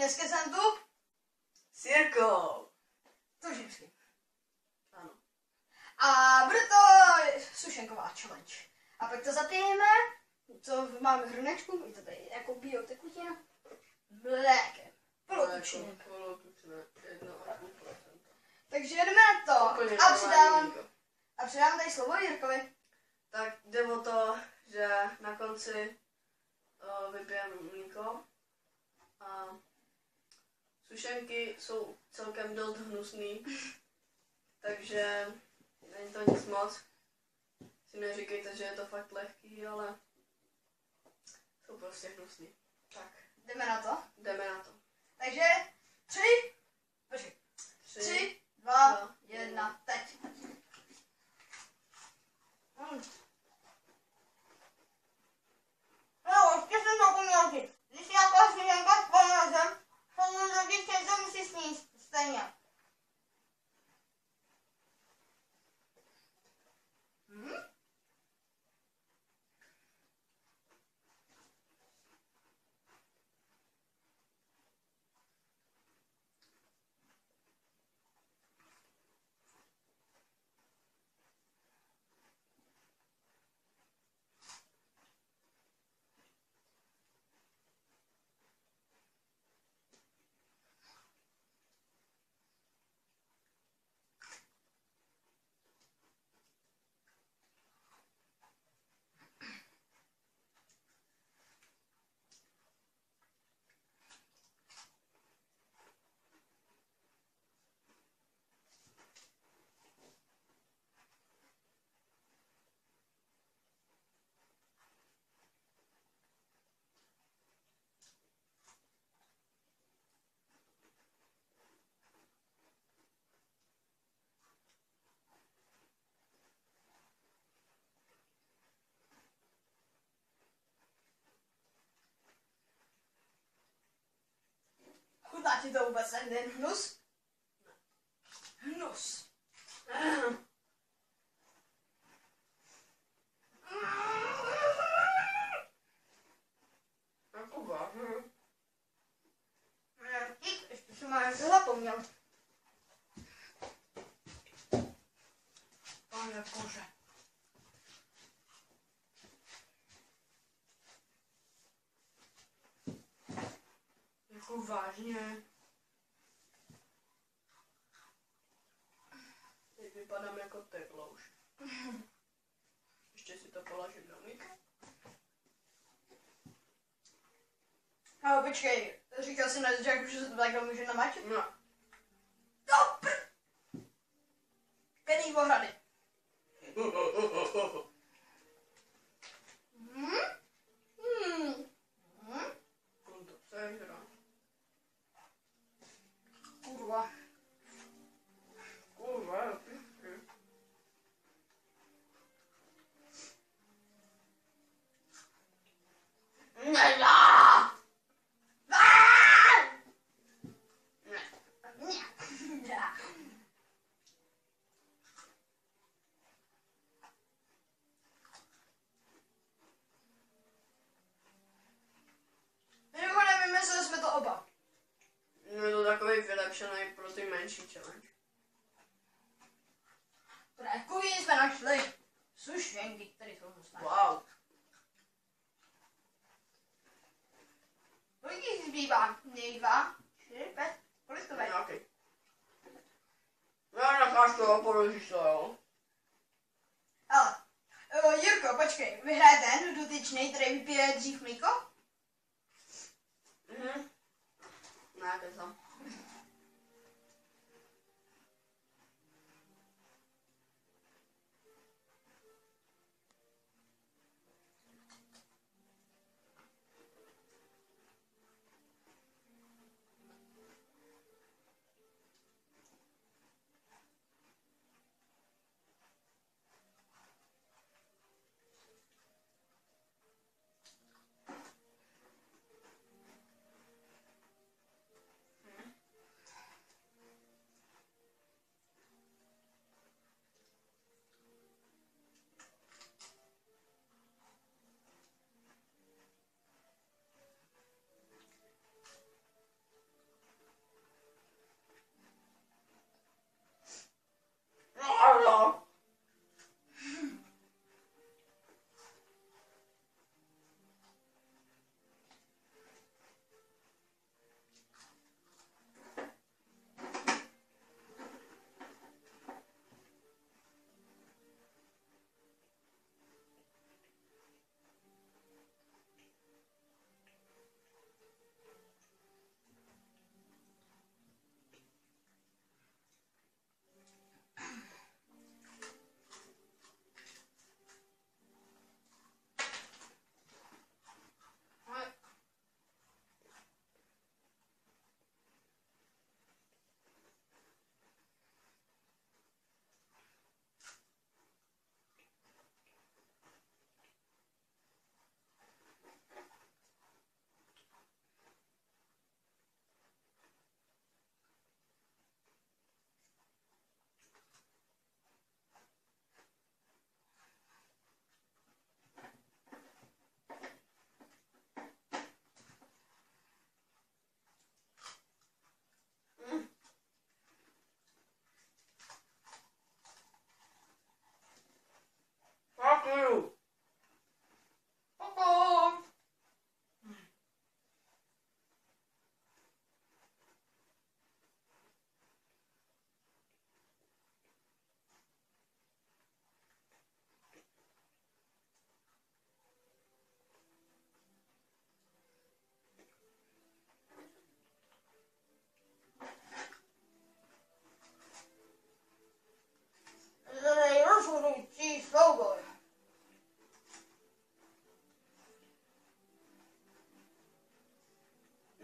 dneska jsem tu S Jirkou. to vždycky. Ano. A bude to sušenková challenge. A pak to zapijeme, co máme v hrnečku, je to tady jako biotekutina, mlékem, polotučným. Polotučné, 1,5%. Takže jdeme na to. Úplně A předám tady slovo Jirkovi. Tak jde o to, že na konci vypijeme mlíko a sušenky jsou celkem dost hnusný, takže není to nic moc. Si neříkejte, že je to fakt lehký, ale jsou prostě hnusný. Tak, Jdeme na to. jdeme na to. Takže 3, 2, 1, teď. No, ještě jsem zapomněl říct. Když nějaká sušenka s pomrazem, tomu rodiče se musí sníst stejně. Chutná ti to vůbec ten hnus? Hnus. Jako vážně. Ještě jsem mám zapomněl. Pane bože. Jako vážně. Teď vypadám jako teklouš. Ještě si to položím do mlíka. Ale počkej, říkal jsi na začátku, že se to takhle může namáčet? No. Kený ohrady. On to sežral. Kurva. Kurva, jo, ty. Nedá! Mimochodem, vymysleli jsme to oba. Je to takový vylepšený pro ty menší challenge. Takový jsme našli sušenky, které jsou hnusné. Wow. Kolik jich zbývá? 2, 4, 5, kolik to bude? Nějaký. Já necháš to, položíš to, jo. Ale, Jirko, počkej, vyhraje ten dotyčný, který vypije dřív mlíko? Ne, keca.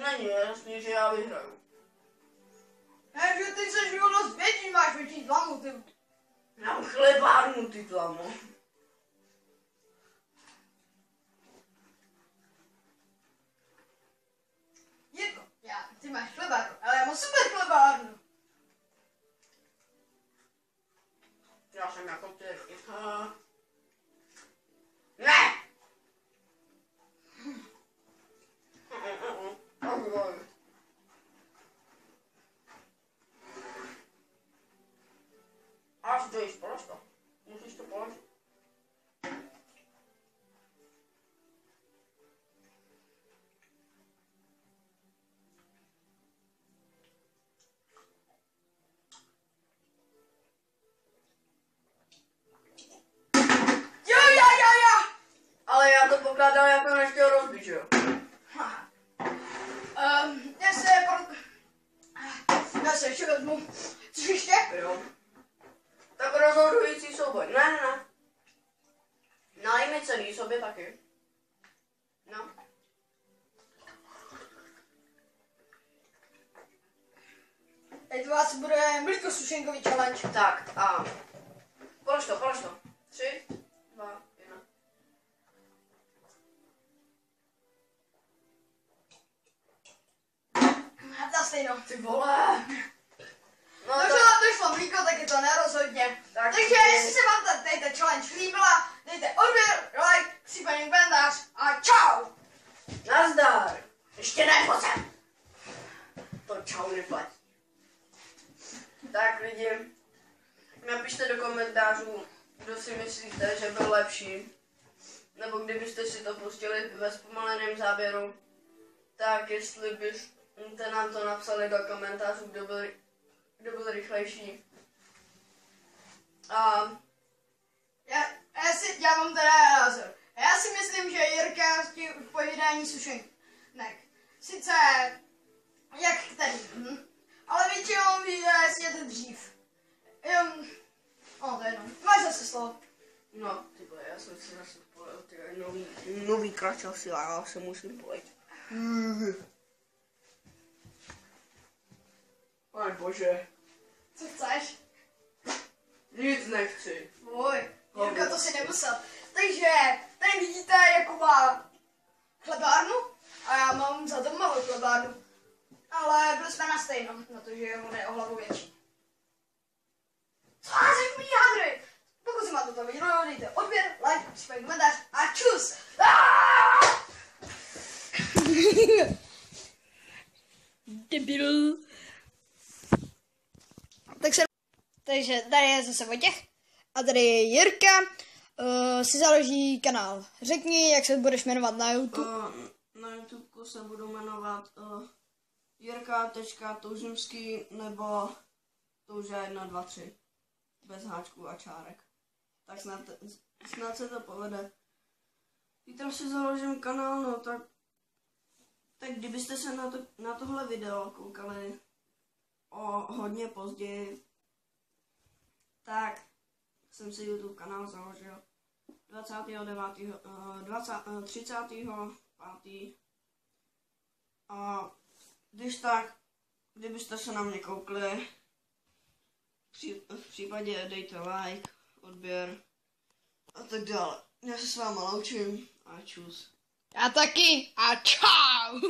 Není jasný, že já vyhraju. Ne, že ty seš dost větší, máš větší tlamu, ty. Já mám chlebárnu, ty tlamo. Jedno, ty máš chlebárnu, ale já mám super chlebárnu. Já jsem jako ty. Ne! Až to jíš, polož to. Musíš to položit. Ale já to pokládal jako nechtěl rozbít, jo? Já se ještě vezmu. Což ještě? Jo. Tak rozhodující souboj. Ne. Nalej mi celý sobě taky. No. Teď to asi bude mlíko sušenkový challenge. Tak a polož to. 3, 2, 1. To stejno. Ty vole. No Došlo mlíko, tak je to nerozhodně. Tak Takže jestli se vám ta challenge líbila, dejte odběr, like, případně komentář a čau! nazdar. Ještě ne, pojď sem. To čau neplatí. Tak lidi, napište do komentářů, kdo si myslíte, že byl lepší. Nebo kdybyste si to pustili ve zpomaleném záběru, tak jestli byste nám to napsali do komentářů, kdo byl rychlejší. A Já mám teda názor. Já si myslím, že Jirka s tím v pojídání sušenek. Sice jak který, ale většinou sněte dřív. To je jedno. Máš zase slovo. no, ty vole, já jsem si zase polil ty nový kračasy a já se musím polejt. Pane bože. Co chceš? Nic nechci. Jirka, to si nemusel. Takže tady vidíte, jako má chlebárnu a já mám za to malou chlebárnu. Ale byli jsme na stejno, protože on je o hlavu větší. Co řekl mi Hadry? Pokud se má toto video, dejte odběr, like, případně komentář a čus! Debil. Takže tady je zase Vojtěch a tady je Jirka. Si založí kanál. Řekni, jak se budeš jmenovat na YouTube. Na YouTube se budu jmenovat Jirka.toužimský nebo Touža 1, 2, 3. Bez háčků a čárek. Tak snad se to povede. Zítra si založím kanál, no tak kdybyste se na tohle video koukali hodně později, tak jsem si YouTube kanál založil 30.5. A kdybyste se na mě koukli, v případě dejte like, odběr a tak dále. Já se s váma loučím a čus. Já taky a čau!